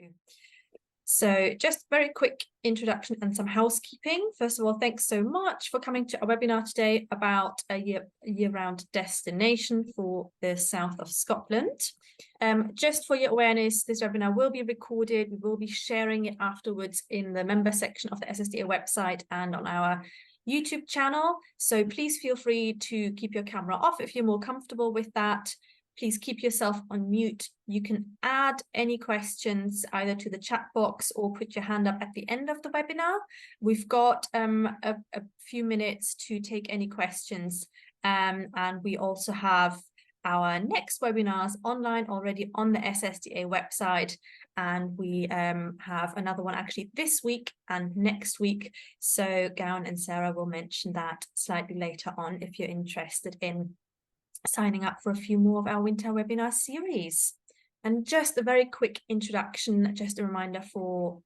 you. So just very quick introduction and some housekeeping. First of all, thanks so much for coming to our webinar today about a year-round destination for the south of Scotland. Just for your awareness, this webinar will be recorded. We will be sharing it afterwards in the member section of the SSDA website and on our YouTube channel. So please feel free to keep your camera off if you're more comfortable with that. Please keep yourself on mute. You can add any questions either to the chat box or put your hand up at the end of the webinar. We've got a few minutes to take any questions. And we also have our next webinars online already on the SSDA website. And we have another one actually this week and next week. So Gowan and Sarah will mention that slightly later on if you're interested in signing up for a few more of our winter webinar series. And just a very quick introduction, just a reminder for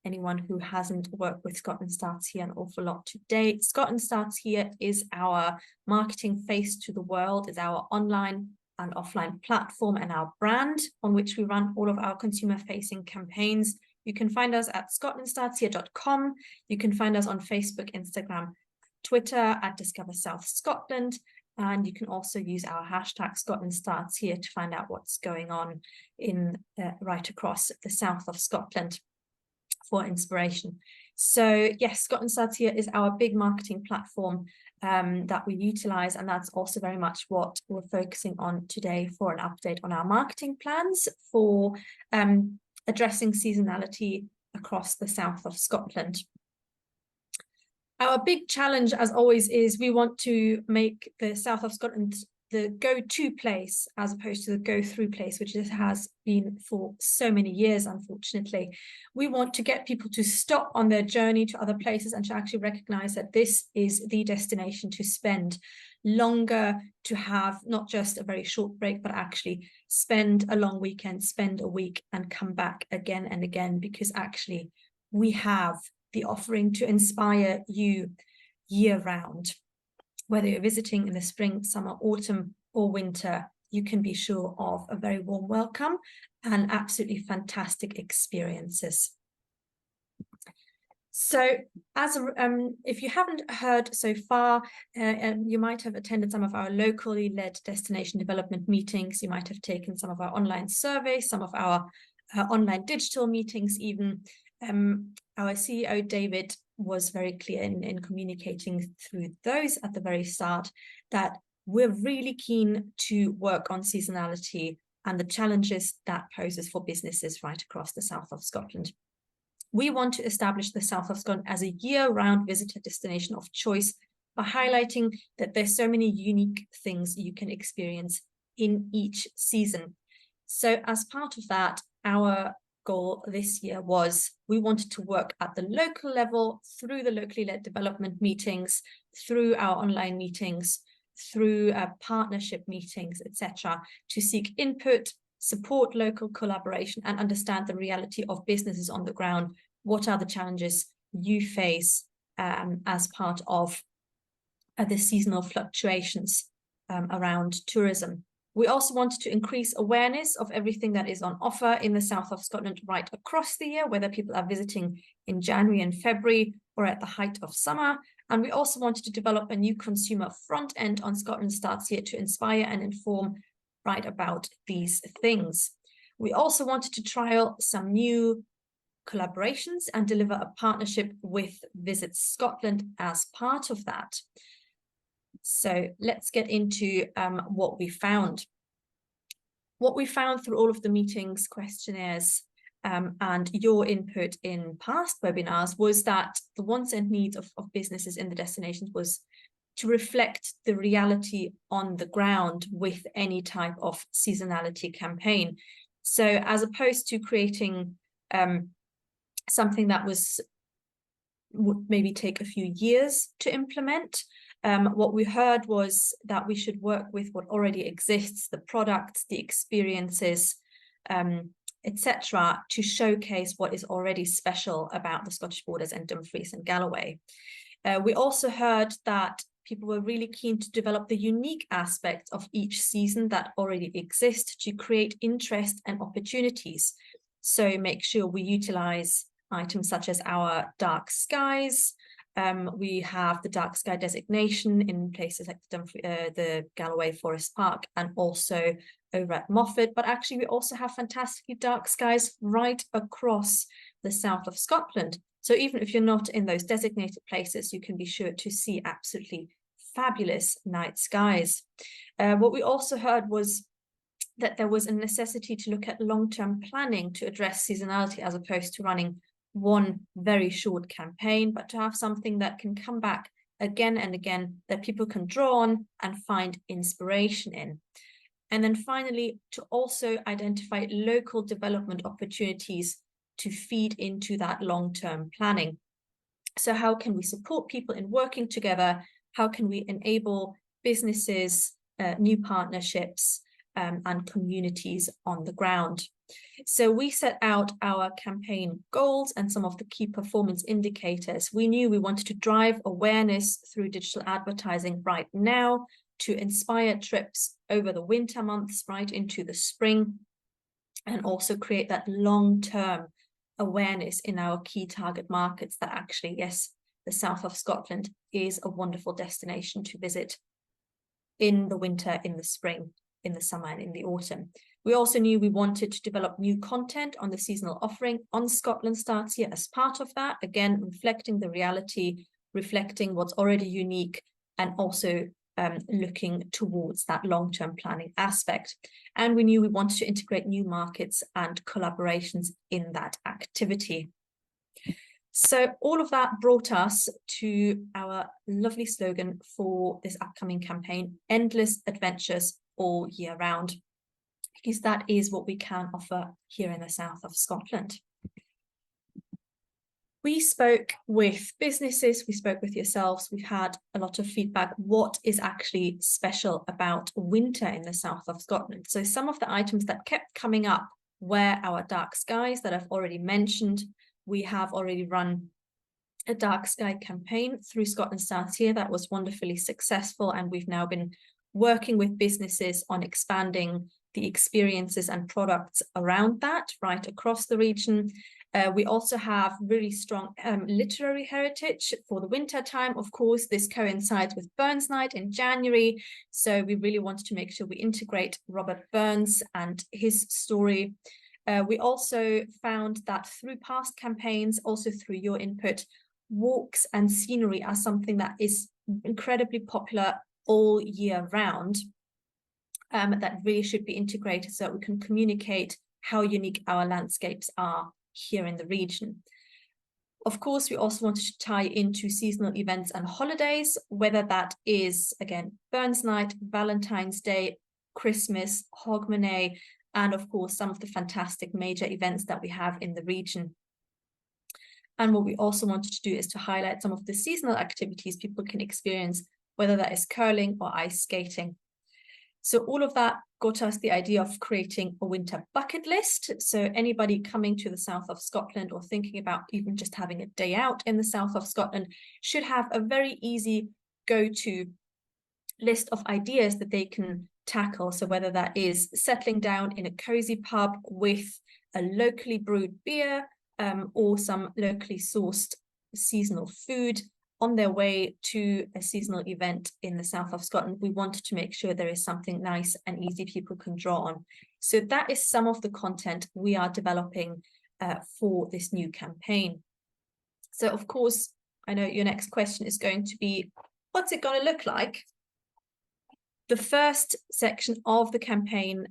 anyone who hasn't worked with Scotland Starts Here an awful lot to date. Scotland Starts Here is our marketing face to the world, is our online and offline platform and our brand on which we run all of our consumer-facing campaigns. You can find us at scotlandstartshere.com. You can find us on Facebook, Instagram, Twitter at Discover South Scotland. And you can also use our hashtag Scotland Starts Here to find out what's going on in right across the south of Scotland for inspiration. So yes, Scotland Starts Here is our big marketing platform that we utilize, and that's also very much what we're focusing on today for an update on our marketing plans for addressing seasonality across the south of Scotland. Our big challenge, as always, is we want to make the south of Scotland the go-to place as opposed to the go-through place, which it has been for so many years, unfortunately. We want to get people to stop on their journey to other places and to actually recognize that this is the destination to spend longer, to have not just a very short break, but actually spend a long weekend, spend a week and come back again and again, because actually we have the offering to inspire you year-round. Whether you're visiting in the spring, summer, autumn, or winter, you can be sure of a very warm welcome and absolutely fantastic experiences. So, if you haven't heard so far, you might have attended some of our locally led destination development meetings. You might have taken some of our online surveys, some of our online digital meetings even. Our CEO, David, was very clear in communicating through those at the very start that we're really keen to work on seasonality and the challenges that poses for businesses right across the south of Scotland. We want to establish the south of Scotland as a year-round visitor destination of choice by highlighting that there's so many unique things you can experience in each season. So as part of that, our goal this year was we wanted to work at the local level through the locally led development meetings, through our online meetings, through partnership meetings, etc., to seek input, support local collaboration and understand the reality of businesses on the ground. What are the challenges you face as part of the seasonal fluctuations around tourism? We also wanted to increase awareness of everything that is on offer in the south of Scotland right across the year, whether people are visiting in January and February or at the height of summer. And we also wanted to develop a new consumer front end on Scotland Starts Here to inspire and inform right about these things. We also wanted to trial some new collaborations and deliver a partnership with Visit Scotland as part of that. So let's get into what we found. What we found through all of the meetings, questionnaires, and your input in past webinars was that the wants and needs of businesses in the destinations was to reflect the reality on the ground with any type of seasonality campaign. So as opposed to creating something that would maybe take a few years to implement, what we heard was that we should work with what already exists, the products, the experiences, etc., to showcase what is already special about the Scottish Borders and Dumfries and Galloway. We also heard that people were really keen to develop the unique aspects of each season that already exist to create interest and opportunities. So make sure we utilize items such as our dark skies. We have the dark sky designation in places like the Galloway Forest Park and also over at Moffat, but actually we also have fantastically dark skies right across the south of Scotland. So even if you're not in those designated places, you can be sure to see absolutely fabulous night skies. What we also heard was that there was a necessity to look at long-term planning to address seasonality as opposed to running one very short campaign, but to have something that can come back again and again, that people can draw on and find inspiration in. And then finally, to also identify local development opportunities to feed into that long-term planning. So how can we support people in working together? How can we enable businesses, new partnerships, and communities on the ground? So we set out our campaign goals and some of the key performance indicators. We knew we wanted to drive awareness through digital advertising right now, to inspire trips over the winter months right into the spring, and also create that long-term awareness in our key target markets that actually, yes, the south of Scotland is a wonderful destination to visit in the winter, in the spring, in the summer, and in the autumn. We also knew we wanted to develop new content on the seasonal offering on Scotland Starts Here as part of that, again, reflecting the reality, reflecting what's already unique, and also looking towards that long-term planning aspect. And we knew we wanted to integrate new markets and collaborations in that activity. So all of that brought us to our lovely slogan for this upcoming campaign, Endless Adventures All Year Round, because that is what we can offer here in the south of Scotland. We spoke with businesses, we spoke with yourselves, we've had a lot of feedback. What is actually special about winter in the south of Scotland? So some of the items that kept coming up were our dark skies that I've already mentioned. We have already run a dark sky campaign through Scotland Starts Here that was wonderfully successful, and we've now been working with businesses on expanding the experiences and products around that right across the region. We also have really strong literary heritage for the winter time. Of course, this coincides with Burns Night in January. So we really wanted to make sure we integrate Robert Burns and his story. We also found that through past campaigns, also through your input, walks and scenery are something that is incredibly popular all year round. That really should be integrated so that we can communicate how unique our landscapes are here in the region. Of course, we also wanted to tie into seasonal events and holidays, whether that is, again, Burns Night, Valentine's Day, Christmas, Hogmanay, and of course, some of the fantastic major events that we have in the region. And what we also wanted to do is to highlight some of the seasonal activities people can experience, whether that is curling or ice skating. So all of that got us the idea of creating a winter bucket list. So anybody coming to the south of Scotland or thinking about even just having a day out in the south of Scotland should have a very easy go-to list of ideas that they can tackle. So whether that is settling down in a cozy pub with a locally brewed beer or some locally sourced seasonal food, on their way to a seasonal event in the south of Scotland, we wanted to make sure there is something nice and easy people can draw on. So that is some of the content we are developing for this new campaign. So of course, I know your next question is going to be, what's it going to look like? The first section of the campaign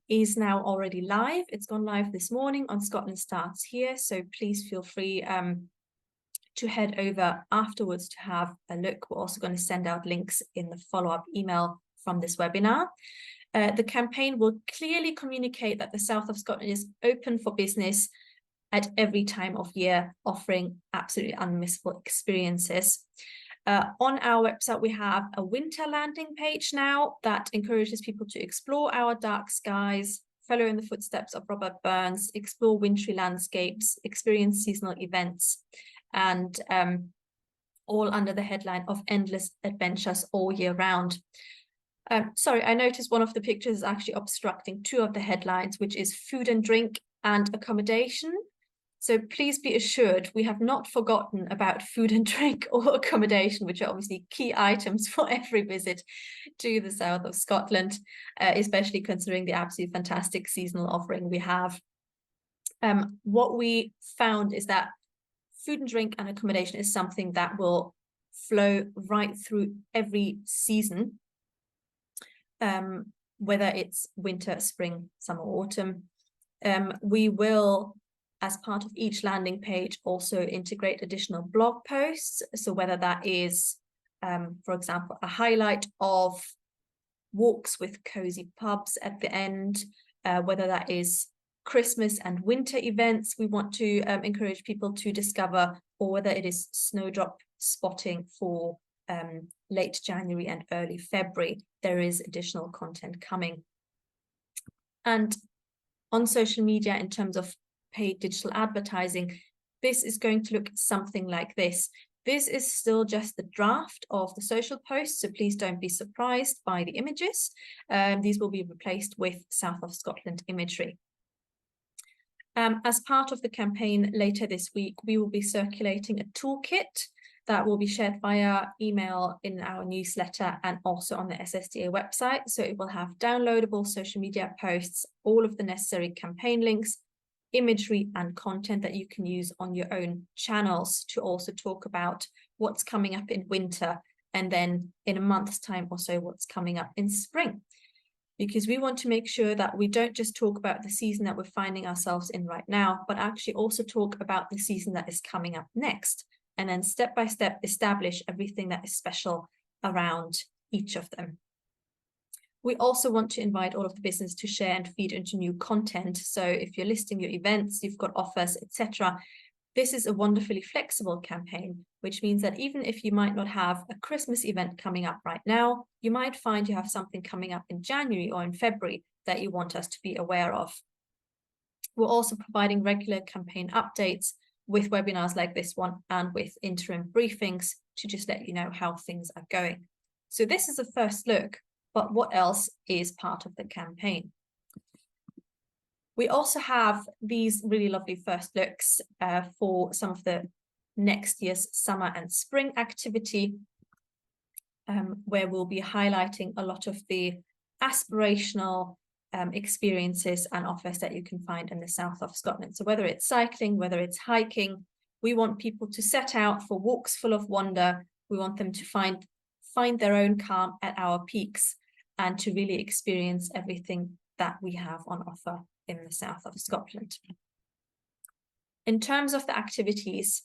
is now already live. It's gone live this morning on Scotland Starts Here. So please feel free to head over afterwards to have a look. We're also going to send out links in the follow-up email from this webinar. The campaign will clearly communicate that the south of Scotland is open for business at every time of year, offering absolutely unmissable experiences. On our website, we have a winter landing page now that encourages people to explore our dark skies, follow in the footsteps of Robert Burns, explore wintry landscapes, experience seasonal events, and all under the headline of Endless Adventures All Year Round. Sorry, I noticed one of the pictures is actually obstructing two of the headlines, which is food and drink and accommodation. So please be assured, we have not forgotten about food and drink or accommodation, which are obviously key items for every visit to the south of Scotland, especially considering the absolutely fantastic seasonal offering we have. What we found is that food and drink and accommodation is something that will flow right through every season, whether it's winter, spring, summer, autumn. We will, as part of each landing page, also integrate additional blog posts. So whether that is, for example, a highlight of walks with cozy pubs at the end, whether that is Christmas and winter events we want to encourage people to discover, or whether it is snowdrop spotting for late January and early February, there is additional content coming. And on social media, in terms of paid digital advertising, this is going to look something like this. This is still just the draft of the social posts, so please don't be surprised by the images. These will be replaced with South of Scotland imagery. As part of the campaign later this week, we will be circulating a toolkit that will be shared via email in our newsletter and also on the SSDA website. So it will have downloadable social media posts, all of the necessary campaign links, imagery and content that you can use on your own channels to also talk about what's coming up in winter, and then in a month's time or so what's coming up in spring. Because we want to make sure that we don't just talk about the season that we're finding ourselves in right now, but actually also talk about the season that is coming up next, and then step by step establish everything that is special around each of them. We also want to invite all of the business to share and feed into new content. So if you're listing your events, you've got offers, etc., this is a wonderfully flexible campaign, which means that even if you might not have a Christmas event coming up right now, you might find you have something coming up in January or in February that you want us to be aware of. We're also providing regular campaign updates with webinars like this one and with interim briefings to just let you know how things are going. So this is a first look, but what else is part of the campaign? We also have these really lovely first looks for some of the next year's summer and spring activity, where we'll be highlighting a lot of the aspirational experiences and offers that you can find in the south of Scotland. So whether it's cycling, whether it's hiking, we want people to set out for walks full of wonder. We want them to find their own calm at our peaks and to really experience everything that we have on offer in the south of Scotland. In terms of the activities,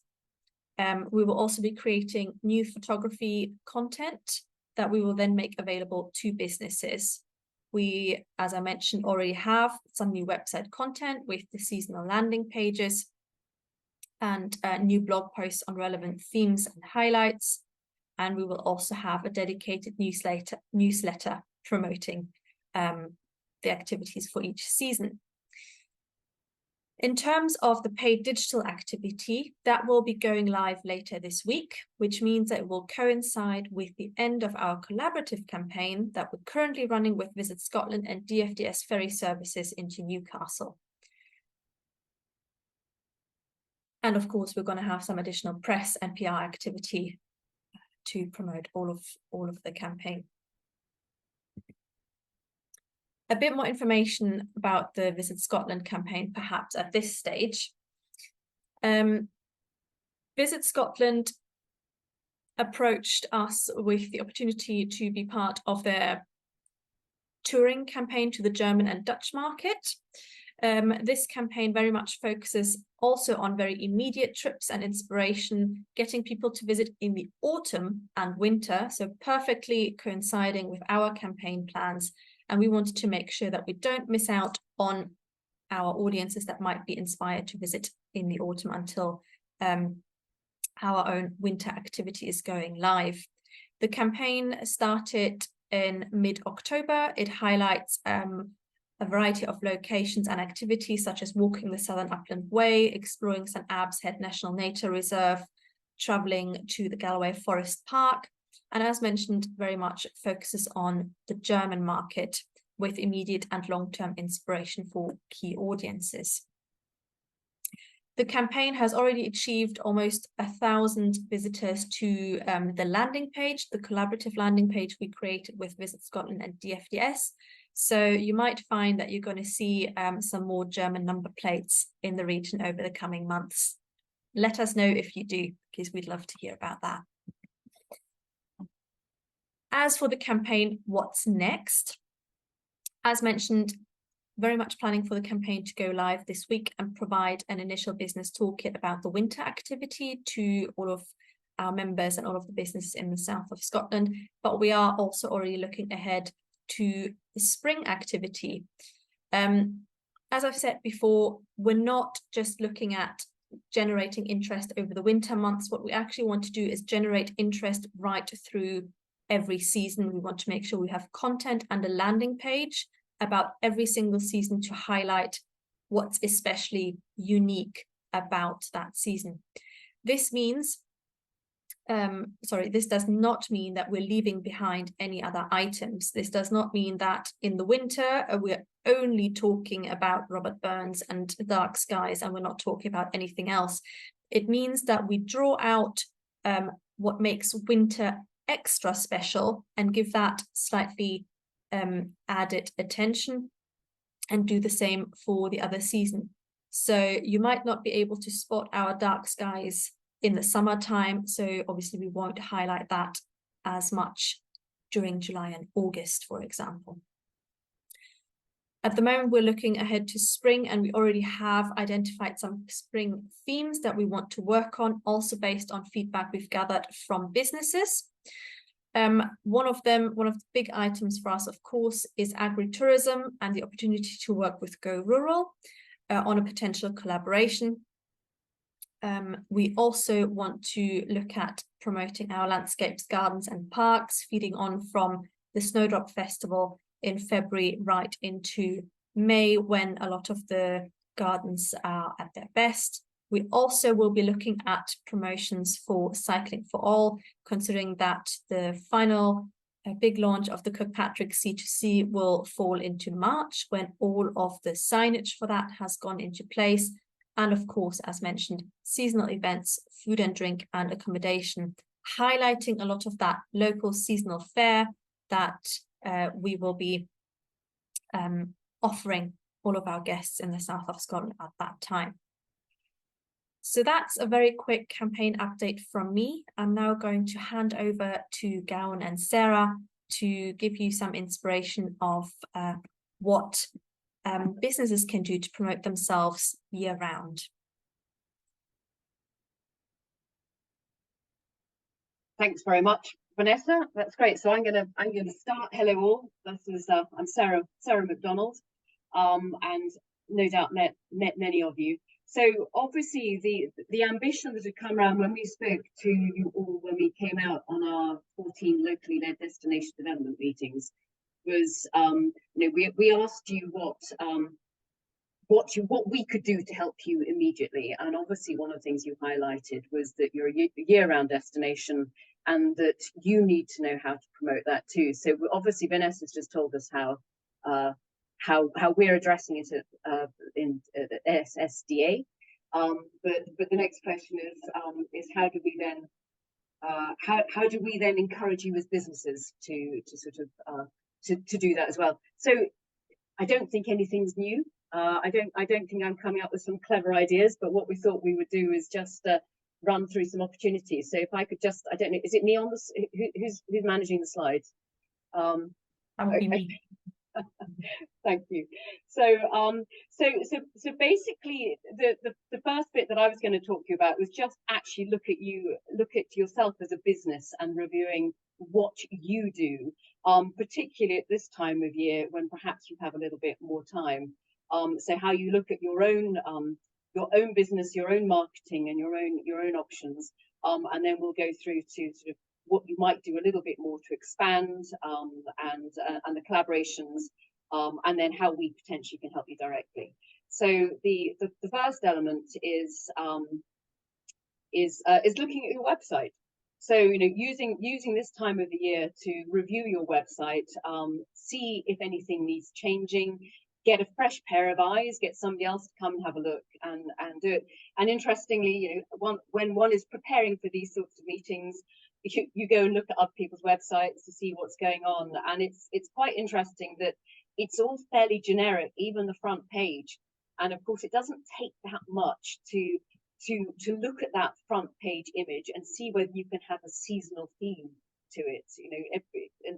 we will also be creating new photography content that we will then make available to businesses. We, as I mentioned, already have some new website content with the seasonal landing pages and new blog posts on relevant themes and highlights. And we will also have a dedicated newsletter promoting the activities for each season. In terms of the paid digital activity, that will be going live later this week, which means that it will coincide with the end of our collaborative campaign that we're currently running with Visit Scotland and DFDS ferry services into Newcastle. And of course, we're going to have some additional press and PR activity to promote all of the campaign. A bit more information about the Visit Scotland campaign, perhaps at this stage. Visit Scotland approached us with the opportunity to be part of their touring campaign to the German and Dutch market. This campaign very much focuses also on very immediate trips and inspiration, getting people to visit in the autumn and winter, so perfectly coinciding with our campaign plans. And we wanted to make sure that we don't miss out on our audiences that might be inspired to visit in the autumn until our own winter activity is going live. The campaign started in mid-October. It highlights a variety of locations and activities such as walking the Southern Upland Way, exploring St Abbs Head National Nature Reserve, travelling to the Galloway Forest Park, and as mentioned, very much focuses on the German market with immediate and long-term inspiration for key audiences. The campaign has already achieved almost 1,000 visitors to the landing page, the collaborative landing page we created with Visit Scotland and DFDS. So you might find that you're going to see some more German number plates in the region over the coming months. Let us know if you do, because we'd love to hear about that. As for the campaign, what's next? As mentioned, very much planning for the campaign to go live this week and provide an initial business toolkit about the winter activity to all of our members and all of the businesses in the south of Scotland. But we are also already looking ahead to the spring activity. As I've said before, we're not just looking at generating interest over the winter months. What we actually want to do is generate interest right through every season. We want to make sure we have content and a landing page about every single season to highlight what's especially unique about that season. This means, this does not mean that we're leaving behind any other items. This does not mean that in the winter we're only talking about Robert Burns and Dark Skies and we're not talking about anything else. It means that we draw out what makes winter extra special and give that slightly added attention, and do the same for the other season. So you might not be able to spot our Dark Skies in the summertime, so obviously we won't highlight that as much during July and August, for example. At the moment, we're looking ahead to spring, and we already have identified some spring themes that we want to work on, also based on feedback we've gathered from businesses. One of the big items for us, of course, is agritourism and the opportunity to work with Go Rural on a potential collaboration. We also want to look at promoting our landscapes, gardens and parks, feeding on from the Snowdrop Festival in February right into May, when a lot of the gardens are at their best. We also will be looking at promotions for Cycling for All, considering that the final big launch of the Kirkpatrick C2C will fall into March, when all of the signage for that has gone into place. And of course, as mentioned, seasonal events, food and drink and accommodation, highlighting a lot of that local seasonal fare that we will be offering all of our guests in the south of Scotland at that time. So that's a very quick campaign update from me. I'm now going to hand over to Gowan and Sarah to give you some inspiration of what businesses can do to promote themselves year-round. Thanks very much, Vanessa. That's great. So I'm gonna start. Hello all. I'm Sarah McDonald, and no doubt met many of you. So obviously the ambition that had come around when we spoke to you all when we came out on our 14 locally led destination development meetings was, we asked you what we could do to help you immediately, and obviously one of the things you highlighted was that you're a year-round destination and that you need to know how to promote that too. So obviously Vanessa's just told us how we're addressing it in SSDA, but the next question is how do we then encourage you as businesses to sort of to do that as well? So I don't think anything's new. I don't think I'm coming up with some clever ideas, but what we thought we would do is just run through some opportunities. So if I could just, I don't know, is it me on the, who's managing the slides? That would be me. Thank you. So basically the first bit that I was going to talk to you about was just actually look at yourself as a business and reviewing what you do, particularly at this time of year when perhaps you have a little bit more time. So how you look at your own business, your own marketing and your own options, and then we'll go through to sort of what you might do a little bit more to expand, and the collaborations, and then how we potentially can help you directly. So the first element is looking at your website. So using this time of the year to review your website, see if anything needs changing, get a fresh pair of eyes, get somebody else to come and have a look and do it. And interestingly, you know, when one is preparing for these sorts of meetings, you go and look at other people's websites to see what's going on, and it's quite interesting that it's all fairly generic, even the front page. And of course, it doesn't take that much to look at that front page image and see whether you can have a seasonal theme to it. You know,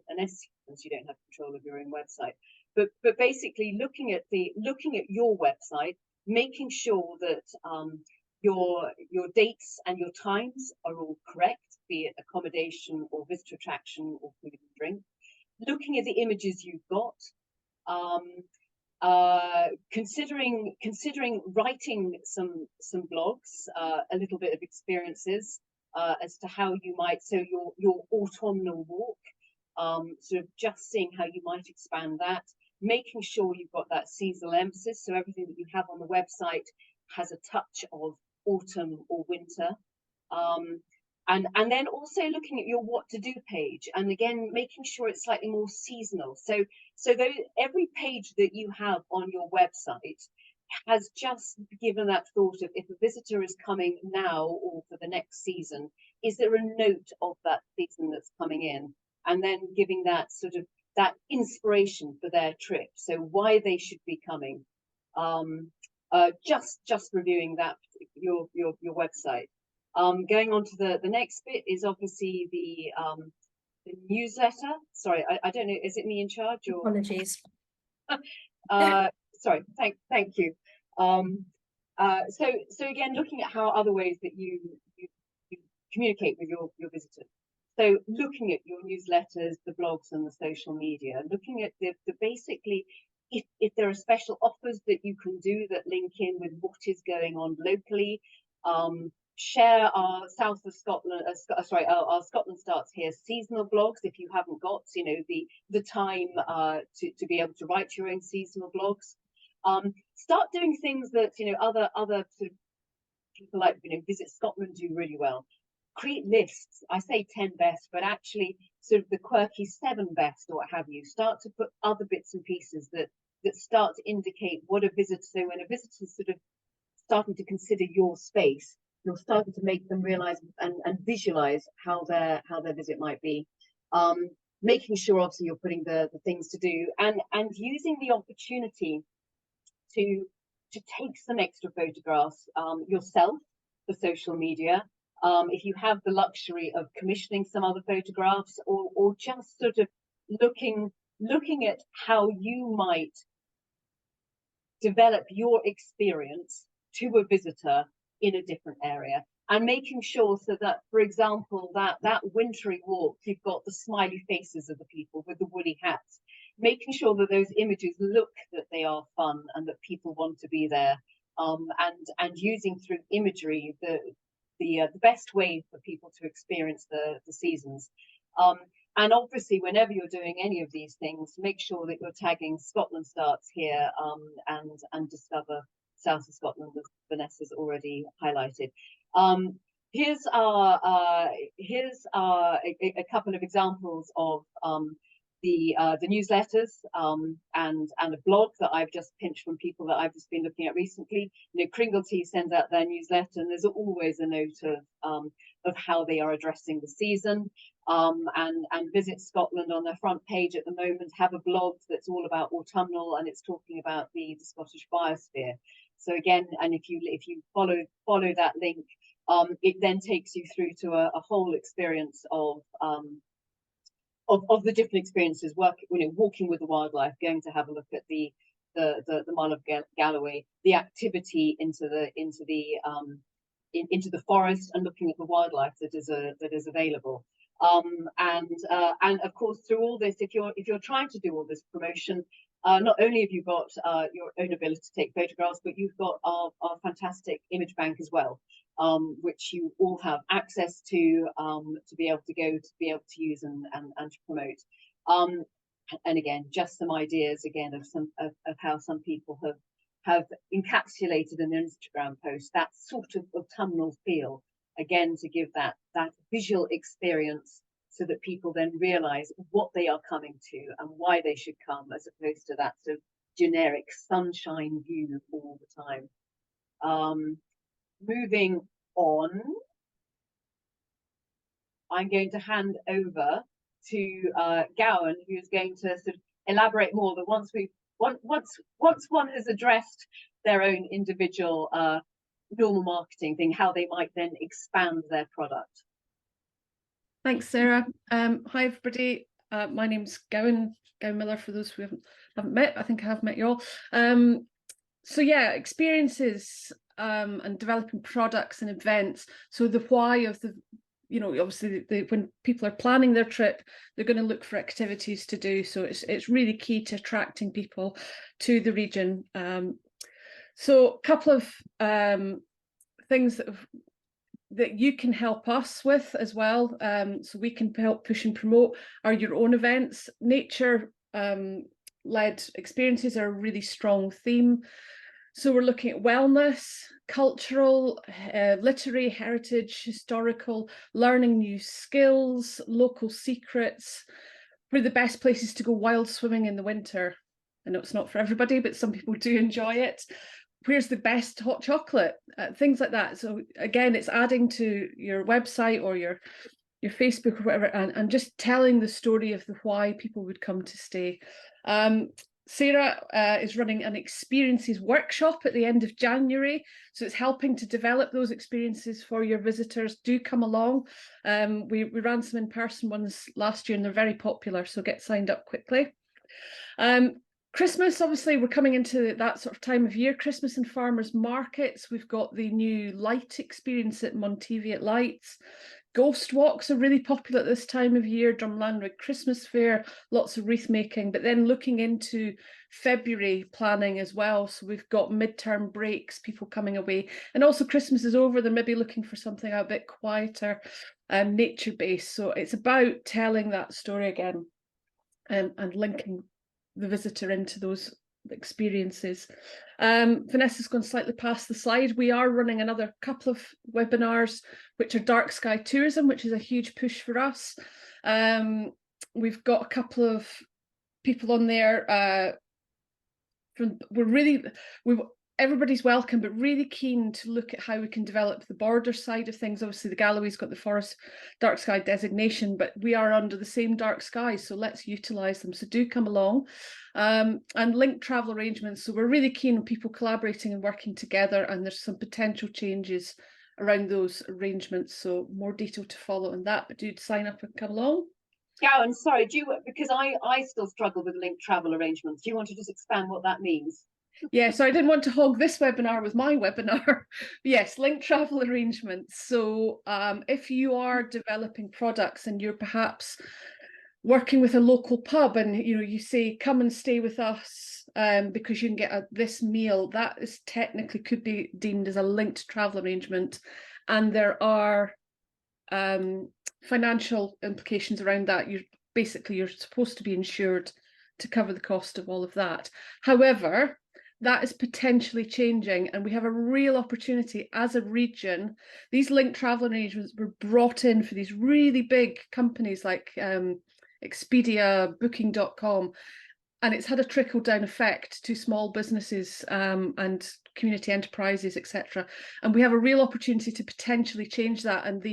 unless you don't have control of your own website. But basically looking at your website, making sure that your dates and your times are all correct, be it accommodation or visitor attraction or food and drink. Looking at the images you've got, considering writing some blogs, a little bit of experiences as to how you might, so your autumnal walk, sort of just seeing how you might expand that, making sure you've got that seasonal emphasis, so everything that you have on the website has a touch of autumn or winter. And then also looking at your what to do page, and again making sure it's slightly more seasonal. So every page that you have on your website has just given that thought of, if a visitor is coming now or for the next season, is there a note of that season that's coming in? And then giving that sort of that inspiration for their trip, so why they should be coming. Just reviewing that your website. Going on to the next bit is obviously the newsletter. Sorry, I don't know. Is it me in charge or? Apologies. Sorry. Thank you. So again, looking at how other ways that you communicate with your visitors. So looking at your newsletters, the blogs, and the social media, looking at the basically, if there are special offers that you can do that link in with what is going on locally. Share our South of Scotland, our Scotland Starts Here seasonal blogs if you haven't got, you know, the time to be able to write your own seasonal blogs. Start doing things that, you know, other sort of people like, you know, Visit Scotland do really well. Create lists. I say 10 best, but actually sort of the quirky 7 best or what have you. Start to put other bits and pieces that start to indicate what a visitor. So when a visitor's sort of starting to consider your space, you're starting to make them realize and visualize how their visit might be. Making sure obviously you're putting the things to do and using the opportunity to take some extra photographs yourself for social media. If you have the luxury of commissioning some other photographs, or just sort of looking at how you might develop your experience to a visitor in a different area, and making sure so that, for example, that wintry walk, you've got the smiley faces of the people with the woolly hats, making sure that those images look that they are fun and that people want to be there, and using through imagery the best way for people to experience the seasons. And obviously, whenever you're doing any of these things, make sure that you're tagging Scotland Starts Here and Discover South of Scotland, as Vanessa's already highlighted. Here's a couple of examples of the newsletters and a blog that I've just pinched from people that I've just been looking at recently. You know, Kringlety sends out their newsletter, and there's always a note of how they are addressing the season. And Visit Scotland on their front page at the moment have a blog that's all about autumnal, and it's talking about the Scottish biosphere. So again, and if you follow that link, it then takes you through to a whole experience of the different experiences, walking with the wildlife, going to have a look at the Mull of Galloway, the activity into the forest, and looking at the wildlife that is available. And of course, through all this, if you're trying to do all this promotion, not only have you got your own ability to take photographs, but you've got our fantastic image bank as well, which you all have access to be able to use and to promote. And again, just some ideas again of how some people have encapsulated in their Instagram post that sort of autumnal feel, again to give that visual experience, so that people then realize what they are coming to and why they should come, as opposed to that sort of generic sunshine view all the time. Moving on, I'm going to hand over to Gowan, who's going to sort of elaborate more. That once one has addressed their own individual normal marketing thing, how they might then expand their product. Thanks, Sarah. Hi, everybody. My name's Gowan Miller, for those who haven't met. I think I have met you all. So yeah, experiences and developing products and events. So the why of the, obviously when people are planning their trip, they're going to look for activities to do. So it's really key to attracting people to the region. So a couple of things that you can help us with as well, so we can help push and promote, are your own events. Nature led experiences are a really strong theme. So we're looking at wellness, cultural, literary, heritage, historical, learning new skills, local secrets. Where are the best places to go wild swimming in the winter? I know it's not for everybody, but some people do enjoy it. Where's the best hot chocolate? Things like that. So again, it's adding to your website or your Facebook or whatever, and just telling the story of the why people would come to stay. Sarah is running an experiences workshop at the end of January. So it's helping to develop those experiences for your visitors. Do come along. We ran some in-person ones last year and they're very popular. So get signed up quickly. Christmas, obviously, we're coming into that sort of time of year. Christmas and farmers markets. We've got the new light experience at Monteviot Lights. Ghost walks are really popular at this time of year. Drumlanrig Christmas Fair, lots of wreath making. But then looking into February planning as well. So we've got midterm breaks, people coming away. And also Christmas is over. They're maybe looking for something a bit quieter, nature-based. So it's about telling that story again and linking the visitor into those experiences. Vanessa's gone slightly past the slide. We are running another couple of webinars, which are dark sky tourism, which is a huge push for us. We've got a couple of people on there. Everybody's welcome, but really keen to look at how we can develop the border side of things. Obviously, the Galloway's got the forest dark sky designation, but we are under the same dark skies, so let's utilise them. So do come along. And linked travel arrangements. So we're really keen on people collaborating and working together, and there's some potential changes around those arrangements. So more detail to follow on that, but do sign up and come along. Gowan, sorry, because I still struggle with linked travel arrangements. Do you want to just expand what that means? Yeah, so I didn't want to hog this webinar with my webinar. Yes, linked travel arrangements. So if you are developing products and you're perhaps working with a local pub and you say, come and stay with us because you can get this meal, that is technically could be deemed as a linked travel arrangement. And there are financial implications around that. You're supposed to be insured to cover the cost of all of that. However, that is potentially changing, and we have a real opportunity as a region. These linked travel arrangements were brought in for these really big companies like Expedia, Booking.com, and it's had a trickle-down effect to small businesses and community enterprises, etc. And we have a real opportunity to potentially change that. And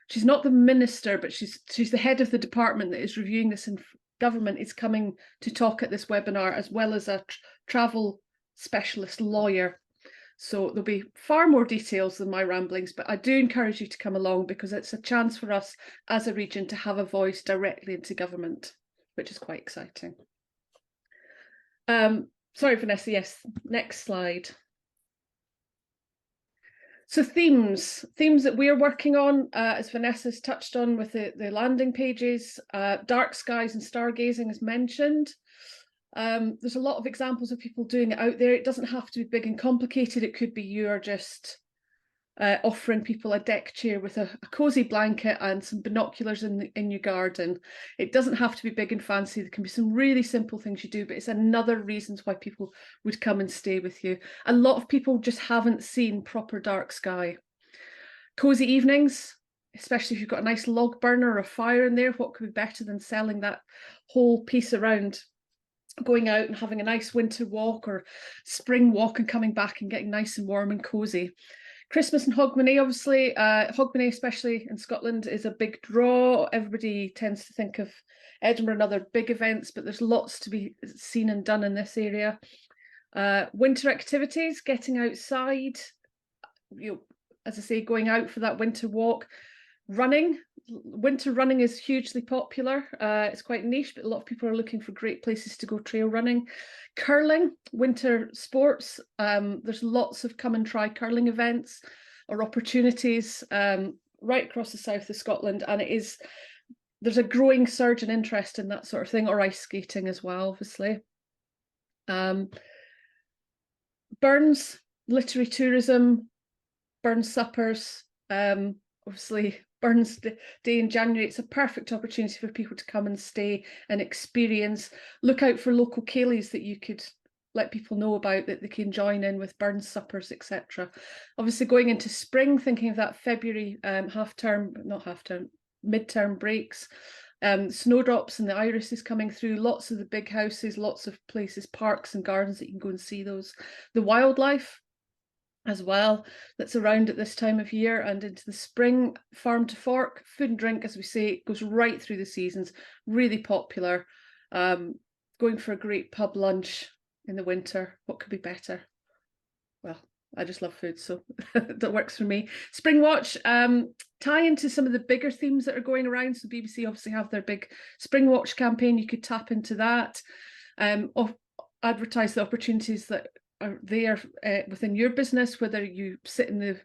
she's not the minister, but she's the head of the department that is reviewing this in government, is coming to talk at this webinar, as well as a travel specialist lawyer. So there'll be far more details than my ramblings, but I do encourage you to come along because it's a chance for us as a region to have a voice directly into government, which is quite exciting. Sorry, Vanessa, yes, next slide. So themes that we're working on, as Vanessa's touched on with the landing pages, dark skies and stargazing as mentioned. There's a lot of examples of people doing it out there. It doesn't have to be big and complicated. It could be you are just offering people a deck chair with a cozy blanket and some binoculars in your garden. It doesn't have to be big and fancy. There can be some really simple things you do, but it's another reasons why people would come and stay with you. A lot of people just haven't seen proper dark sky. Cozy evenings, especially if you've got a nice log burner or a fire in there, what could be better than selling that whole piece around going out and having a nice winter walk or spring walk and coming back and getting nice and warm and cozy. Christmas and Hogmanay, obviously, Hogmanay, especially in Scotland, is a big draw. Everybody tends to think of Edinburgh and other big events, but there's lots to be seen and done in this area. Winter activities, getting outside, as I say, going out for that winter walk. Running, winter running is hugely popular. It's quite niche, but a lot of people are looking for great places to go trail running. Curling, winter sports. There's lots of come and try curling events or opportunities right across the south of Scotland, and there's a growing surge in interest in that sort of thing, or ice skating as well, obviously. Burns, literary tourism, Burns suppers, obviously Burns Day in January. It's a perfect opportunity for people to come and stay and experience. Look out for local ceilidhs that you could let people know about, that they can join in with Burns suppers, etc. Obviously going into spring, thinking of that February midterm breaks. Snowdrops and the iris is coming through, lots of the big houses, lots of places, parks and gardens that you can go and see those. The wildlife as well that's around at this time of year, and into the spring, farm to fork, food and drink, as we say, goes right through the seasons, really popular. Going for a great pub lunch in the winter, what could be better? Well, I just love food, so that works for me. Spring Watch, tie into some of the bigger themes that are going around. So BBC obviously have their big Spring Watch campaign. You could tap into that. Advertise the opportunities that are there within your business, whether you sit in the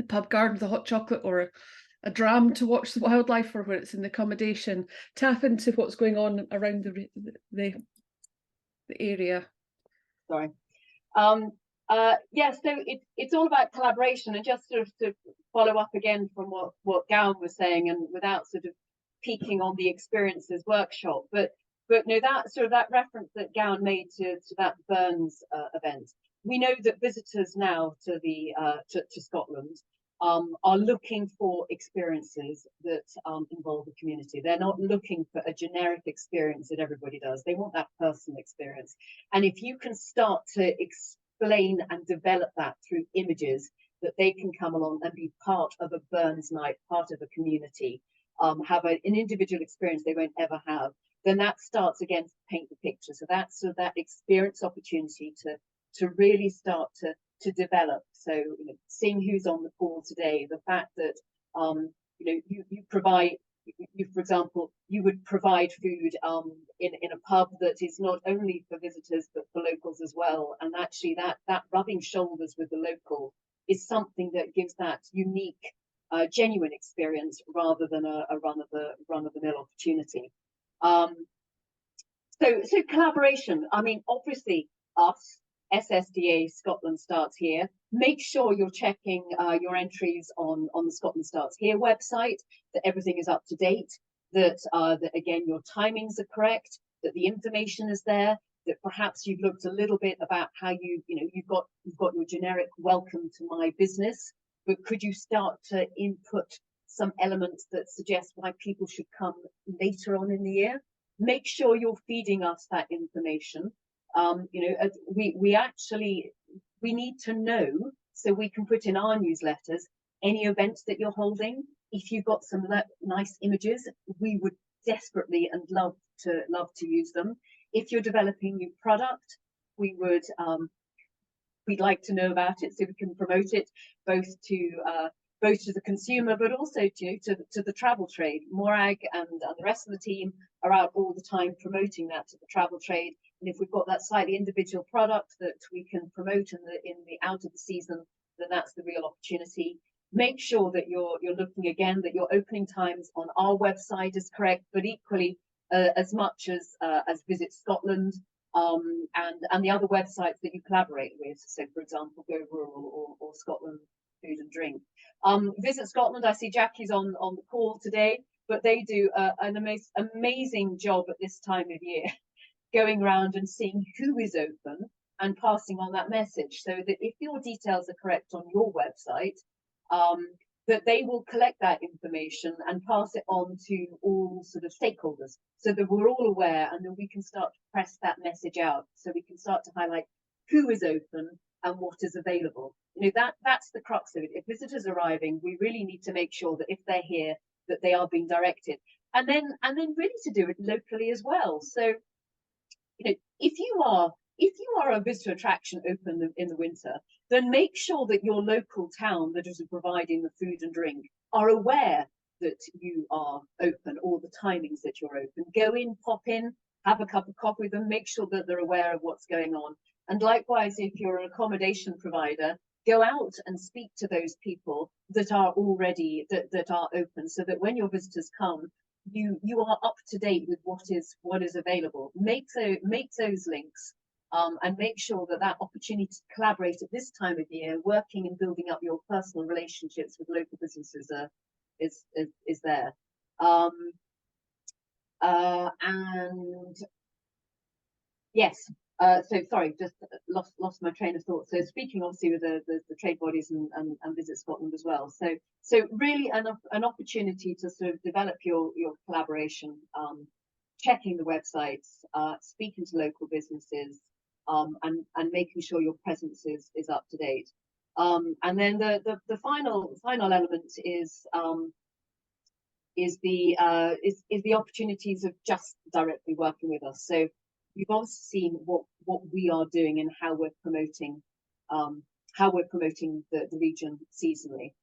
pub garden with a hot chocolate or a dram to watch the wildlife, or where it's in the accommodation. Tap into what's going on around the area. Sorry. Yeah, so it's all about collaboration, and just sort of to follow up again from what Gowan was saying, and without sort of peaking on the experiences workshop, but no, that reference that Gowan made to that Burns event. We know that visitors now to to Scotland are looking for experiences that involve the community. They're not looking for a generic experience that everybody does. They want that personal experience, and if you can start to explain and develop that through images, that they can come along and be part of a Burns night, part of a community, have an individual experience they won't ever have, then that starts again to paint the picture. So that's that experience opportunity to really start to develop. So seeing who's on the call today, the fact that you provide, for example, you would provide food in a pub that is not only for visitors but for locals as well, and actually that rubbing shoulders with the local is something that gives that unique, genuine experience rather than a run of the mill opportunity. So collaboration. I mean, obviously, us SSDA Scotland Starts Here. Make sure you're checking your entries on the Scotland Starts Here website, that everything is up to date, that again your timings are correct, that the information is there, that perhaps you've looked a little bit about how you've got your generic welcome to my business, but could you start to input some elements that suggest why people should come later on in the year? Make sure you're feeding us that information. We need to know, so we can put in our newsletters any events that you're holding. If you've got some nice images, we would desperately and love to use them. If you're developing new product, we'd like to know about it so we can promote it both to the consumer, but also to the travel trade. Morag and the rest of the team are out all the time promoting that to the travel trade. And if we've got that slightly individual product that we can promote in the out of the season, then that's the real opportunity. Make sure that you're looking again, that your opening times on our website is correct, but equally as much as Visit Scotland and the other websites that you collaborate with. So, for example, Go Rural or Scotland Food and Drink. Visit Scotland, I see Jackie's on the call today, but they do an amazing job at this time of year, going around and seeing who is open and passing on that message, so that if your details are correct on your website, that they will collect that information and pass it on to all sort of stakeholders, so that we're all aware, and then we can start to press that message out, so we can start to highlight who is open and what is available. You know, that's the crux of it. If visitors are arriving, we really need to make sure that if they're here, that they are being directed, and then really to do it locally as well. So, you know, if you are a visitor attraction open in the winter, then make sure that your local town that is providing the food and drink are aware that you are open, or the timings that you're open. Go in, pop in, have a cup of coffee with them, make sure that they're aware of what's going on. And likewise, if you're an accommodation provider, go out and speak to those people that are already that are open, so that when your visitors come, you are up to date with what is available. Make those links, and make sure that opportunity to collaborate at this time of year, working and building up your personal relationships with local businesses, is there. And yes, so sorry, just lost my train of thought. So speaking obviously with the trade bodies and Visit Scotland as well. So really an opportunity to sort of develop your collaboration, checking the websites, speaking to local businesses, and making sure your presence is up to date. And then the final element is the opportunities of just directly working with us. So you've also seen what we are doing and how we're promoting the region seasonally.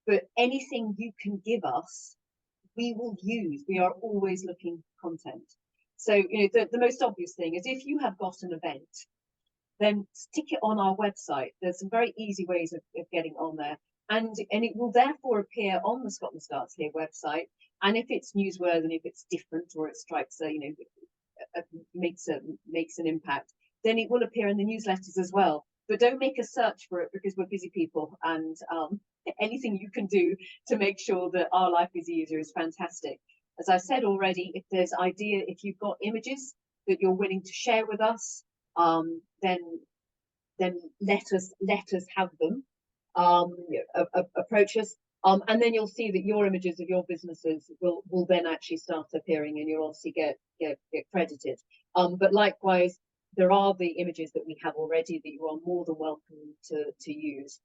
But anything you can give us, we will use. We are always looking for content. So, you know, the most obvious thing is, if you have got an event, then stick it on our website. There's some very easy ways of getting on there. And it will therefore appear on the Scotland Starts Here website. And if it's newsworthy, and if it's different, or it strikes a, you know, makes an impact, then it will appear in the newsletters as well. But don't make a search for it, because we're busy people, and anything you can do to make sure that our life is easier is fantastic. As I've said already, if if you've got images that you're willing to share with us, then let us have them. Approach us, and then you'll see that your images of your businesses will then actually start appearing, and you'll obviously get credited. But likewise, there are the images that we have already that you are more than welcome to use.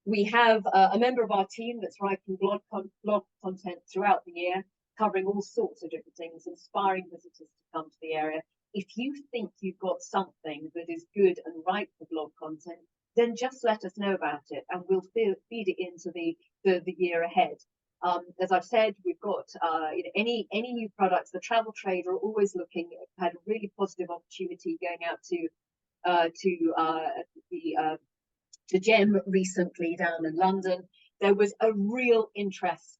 We have a member of our team that's writing blog content throughout the year, covering all sorts of different things, inspiring visitors to come to the area. If you think you've got something that is good and right for blog content, then just let us know about it, and we'll feed it into the year ahead. As I've said, we've got any new products. The travel trade are always looking. Had a really positive opportunity going out to GEM recently down in London. There was a real interest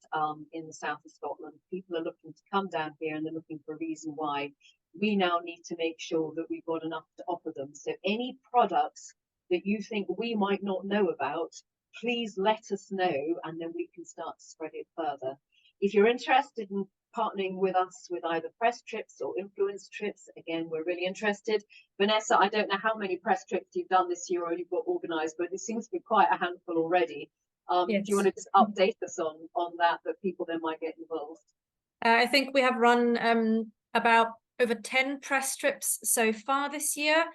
in the south of Scotland. People are looking to come down here, and they're looking for a reason why. We now need to make sure that we've got enough to offer them. So any products that you think we might not know about, please let us know, and then we can start to spread it further. If you're interested in partnering with us with either press trips or influence trips, again, we're really interested. Vanessa, I don't know how many press trips you've done this year or you've got organised, but it seems to be quite a handful already. Yes. Do you want to just update us on that people then might get involved? I think we have run about over 10 press trips so far this year,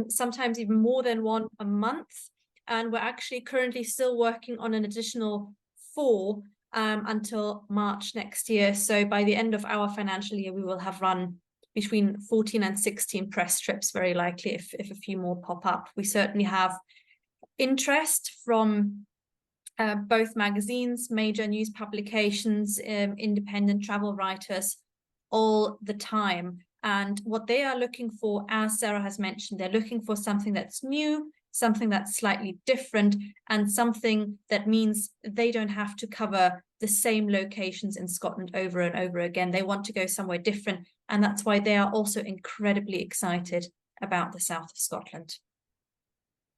sometimes even more than one a month. And we're actually currently still working on an additional 4 until March next year. So by the end of our financial year, we will have run between 14 and 16 press trips, very likely, if a few more pop up. We certainly have interest from both magazines, major news publications, independent travel writers, all the time. And what they are looking for, as Sarah has mentioned, they're looking for something that's new, something that's slightly different, and something that means they don't have to cover the same locations in Scotland over and over again. They want to go somewhere different, and that's why they are also incredibly excited about the south of Scotland.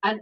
And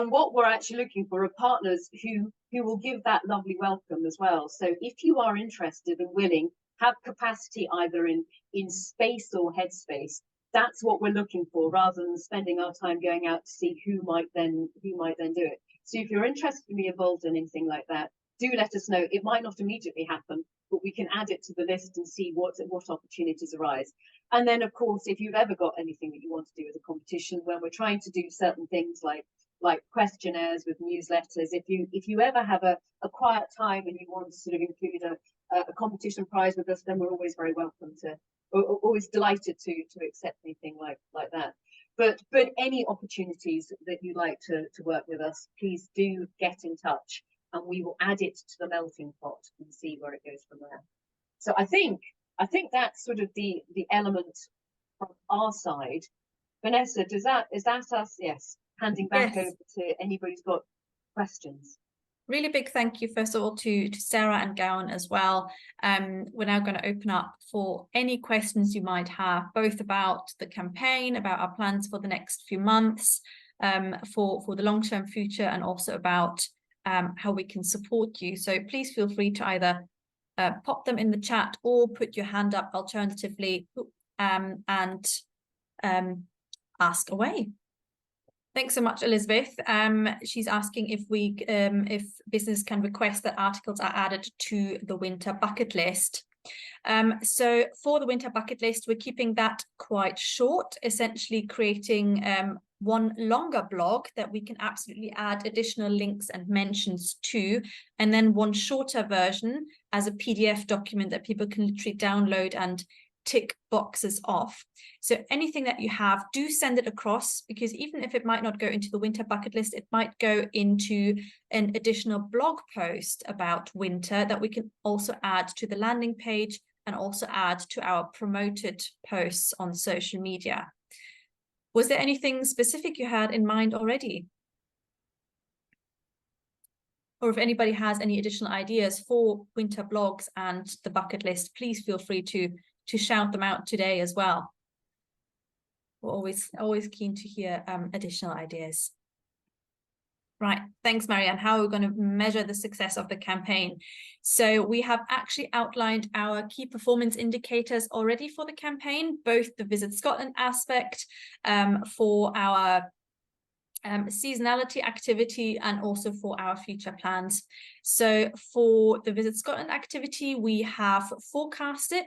what we're actually looking for are partners who will give that lovely welcome as well. So if you are interested and willing, have capacity either in space or headspace, that's what we're looking for, rather than spending our time going out to see who might then do it. So if you're interested in being involved in anything like that, do let us know. It might not immediately happen, but we can add it to the list and see what opportunities arise. And then, of course, if you've ever got anything that you want to do with a competition, when we're trying to do certain things like questionnaires with newsletters, if you ever have a quiet time and you want to sort of include a competition prize with us, then we're always very welcome to, always delighted to accept anything like that. But any opportunities that you'd like to work with us, please do get in touch, and we will add it to the melting pot and see where it goes from there. So I think that's sort of the element from our side. Vanessa, is that us? Yes. Handing back over to anybody who's got questions. Really big thank you, first of all, to Sarah and Gowan as well. We're now going to open up for any questions you might have, both about the campaign, about our plans for the next few months, for the long-term future, and also about how we can support you. So please feel free to either pop them in the chat or put your hand up alternatively, and ask away. Thanks so much, Elizabeth. She's asking if business can request that articles are added to the winter bucket list. So for the winter bucket list, we're keeping that quite short, essentially creating one longer blog that we can absolutely add additional links and mentions to, and then one shorter version as a PDF document that people can literally download and tick boxes off. So anything that you have, do send it across, because even if it might not go into the winter bucket list, it might go into an additional blog post about winter that we can also add to the landing page and also add to our promoted posts on social media. Was there anything specific you had in mind already? Or if anybody has any additional ideas for winter blogs and the bucket list, please feel free to shout them out today as well. We're always keen to hear additional ideas. Right, thanks, Marianne. How are we going to measure the success of the campaign? So we have actually outlined our key performance indicators already for the campaign, both the Visit Scotland aspect for our seasonality activity and also for our future plans. So for the Visit Scotland activity, we have forecasted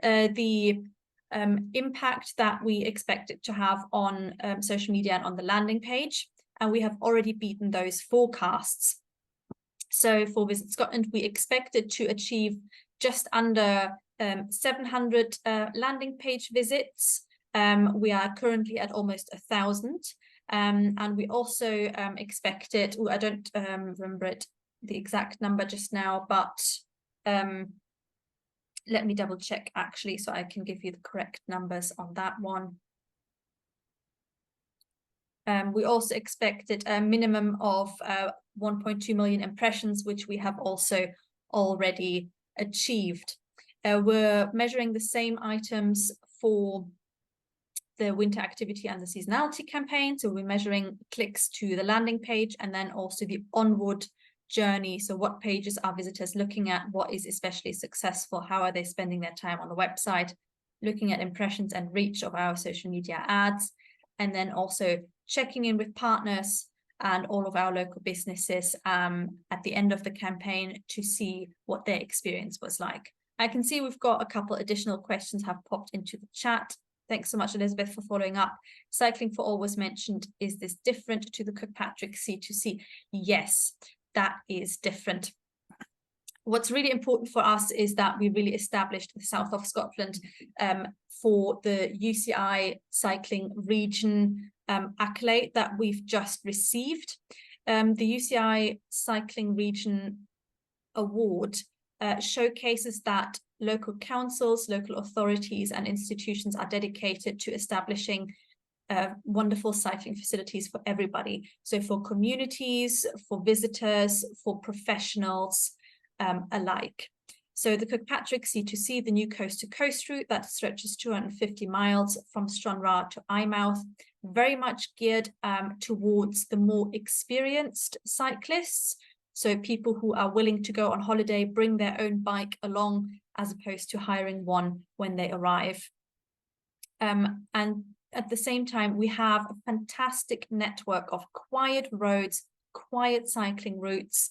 the impact that we expect it to have on social media and on the landing page, and we have already beaten those forecasts. So for Visit Scotland, we expected to achieve just under 700 landing page visits. We are currently at almost 1,000. And we also expected, I don't remember the exact number just now, but let me double check actually, so I can give you the correct numbers on that one. We also expected a minimum of 1.2 million impressions, which we have also already achieved. We're measuring the same items for the winter activity and the seasonality campaign. So we're measuring clicks to the landing page and then also the onward journey. So what pages are visitors looking at? What is especially successful? How are they spending their time on the website? Looking at impressions and reach of our social media ads. And then also checking in with partners and all of our local businesses at the end of the campaign to see what their experience was like. I can see we've got a couple additional questions have popped into the chat. Thanks so much, Elizabeth, for following up. Cycling for All was mentioned. Is this different to the Kirkpatrick C2C? Yes, that is different. What's really important for us is that we really established the south of Scotland for the UCI cycling region accolade that we've just received. The UCI cycling region award showcases that local councils, local authorities and institutions are dedicated to establishing wonderful cycling facilities for everybody. So for communities, for visitors, for professionals alike. So the Kirkpatrick C2C, the new coast-to-coast route that stretches 250 miles from Stranraer to Eyemouth, very much geared towards the more experienced cyclists. So people who are willing to go on holiday, bring their own bike along, as opposed to hiring one when they arrive. And at the same time, we have a fantastic network of quiet roads, quiet cycling routes,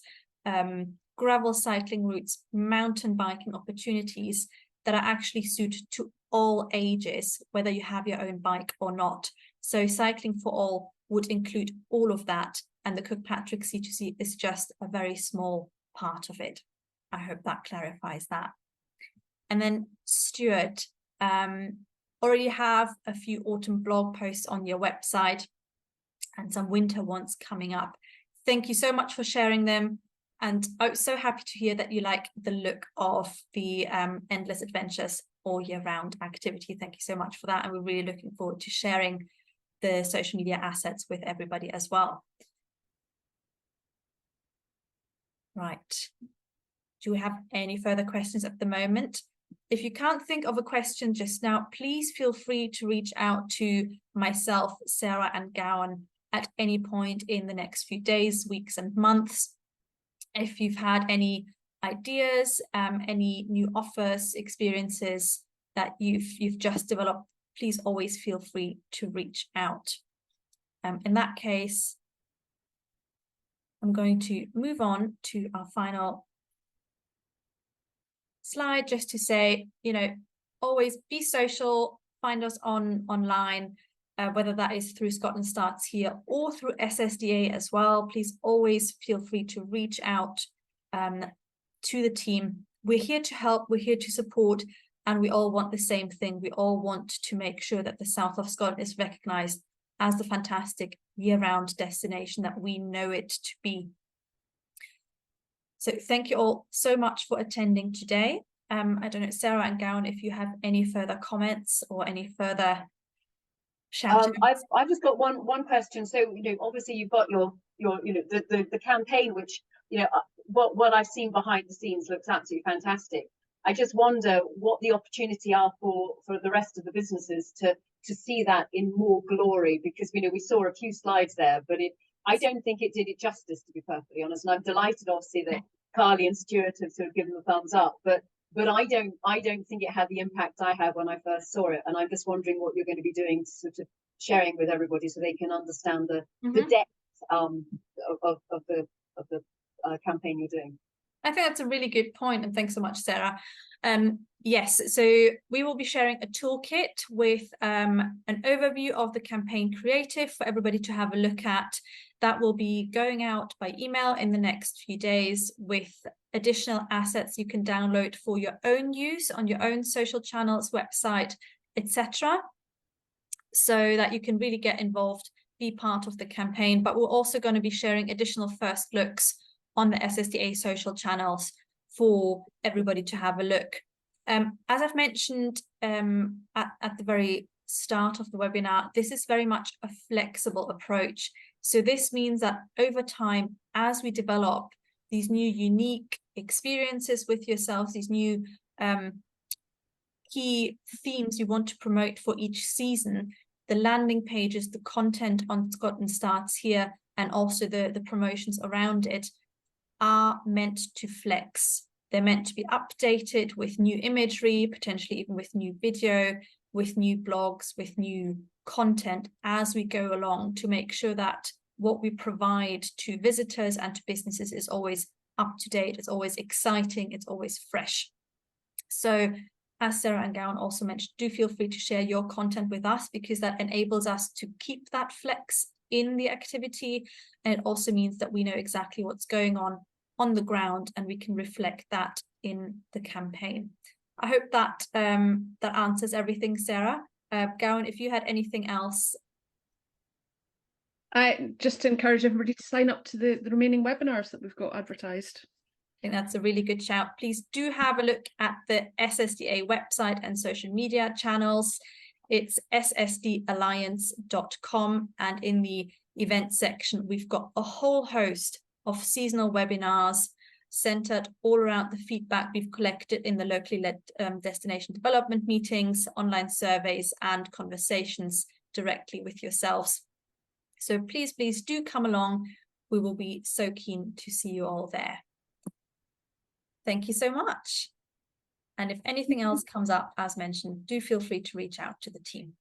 gravel cycling routes, mountain biking opportunities that are actually suited to all ages, whether you have your own bike or not. So Cycling for All would include all of that, and the Kirkpatrick C2C is just a very small part of it. I hope that clarifies that. And then Stuart, already have a few autumn blog posts on your website and some winter ones coming up. Thank you so much for sharing them. And I'm so happy to hear that you like the look of the Endless Adventures all year round activity. Thank you so much for that. And we're really looking forward to sharing the social media assets with everybody as well. Right. Do we have any further questions at the moment? If you can't think of a question just now, please feel free to reach out to myself, Sarah, and Gowan at any point in the next few days, weeks, and months. If you've had any ideas, any new offers, experiences that you've just developed, please always feel free to reach out. In that case, I'm going to move on to our final slide, just to say, always be social, find us online, whether that is through Scotland Starts Here or through SSDA as well. Please always feel free to reach out to the team. We're here to help, we're here to support, and we all want the same thing. We all want to make sure that the south of Scotland is recognised as the fantastic year-round destination that we know it to be. So thank you all so much for attending today. I don't know, Sarah and Gowan, if you have any further comments or any further shout-outs. I've just got one question. So obviously you've got your the campaign, which what I've seen behind the scenes looks absolutely fantastic. I just wonder what the opportunity are for the rest of the businesses to see that in more glory, because we saw a few slides there, but I don't think it did it justice, to be perfectly honest. And I'm delighted, obviously, that Carly and Stuart have sort of given the thumbs up, but I don't think it had the impact I had when I first saw it. And I'm just wondering what you're going to be doing, sort of sharing with everybody so they can understand the depth of the campaign you're doing. I think that's a really good point, and thanks so much, Sarah. Yes, so we will be sharing a toolkit with an overview of the campaign creative for everybody to have a look at. That will be going out by email in the next few days with additional assets you can download for your own use on your own social channels, website, etc., so that you can really get involved, be part of the campaign. But we're also going to be sharing additional first looks on the SSDA social channels for everybody to have a look. As I've mentioned at the very start of the webinar, this is very much a flexible approach. So this means that over time, as we develop these new unique experiences with yourselves, these new key themes you want to promote for each season, the landing pages, the content on Scotland Starts Here, and also the promotions around it are meant to flex. They're meant to be updated with new imagery, potentially even with new video, with new blogs, with new content as we go along, to make sure that what we provide to visitors and to businesses is always up to date, it's always exciting, it's always fresh. So as Sarah and Gowan also mentioned, do feel free to share your content with us, because that enables us to keep that flex in the activity, and it also means that we know exactly what's going on the ground, and we can reflect that in the campaign. I hope that that answers everything, Sarah. Gowan, if you had anything else. I just encourage everybody to sign up to the remaining webinars that we've got advertised. I think that's a really good shout. Please do have a look at the SSDA website and social media channels. It's ssdalliance.com, and in the events section, we've got a whole host of seasonal webinars centered all around the feedback we've collected in the locally led destination development meetings, online surveys, and conversations directly with yourselves. So please do come along. We will be so keen to see you all there. Thank you so much. And if anything else comes up, as mentioned, do feel free to reach out to the team.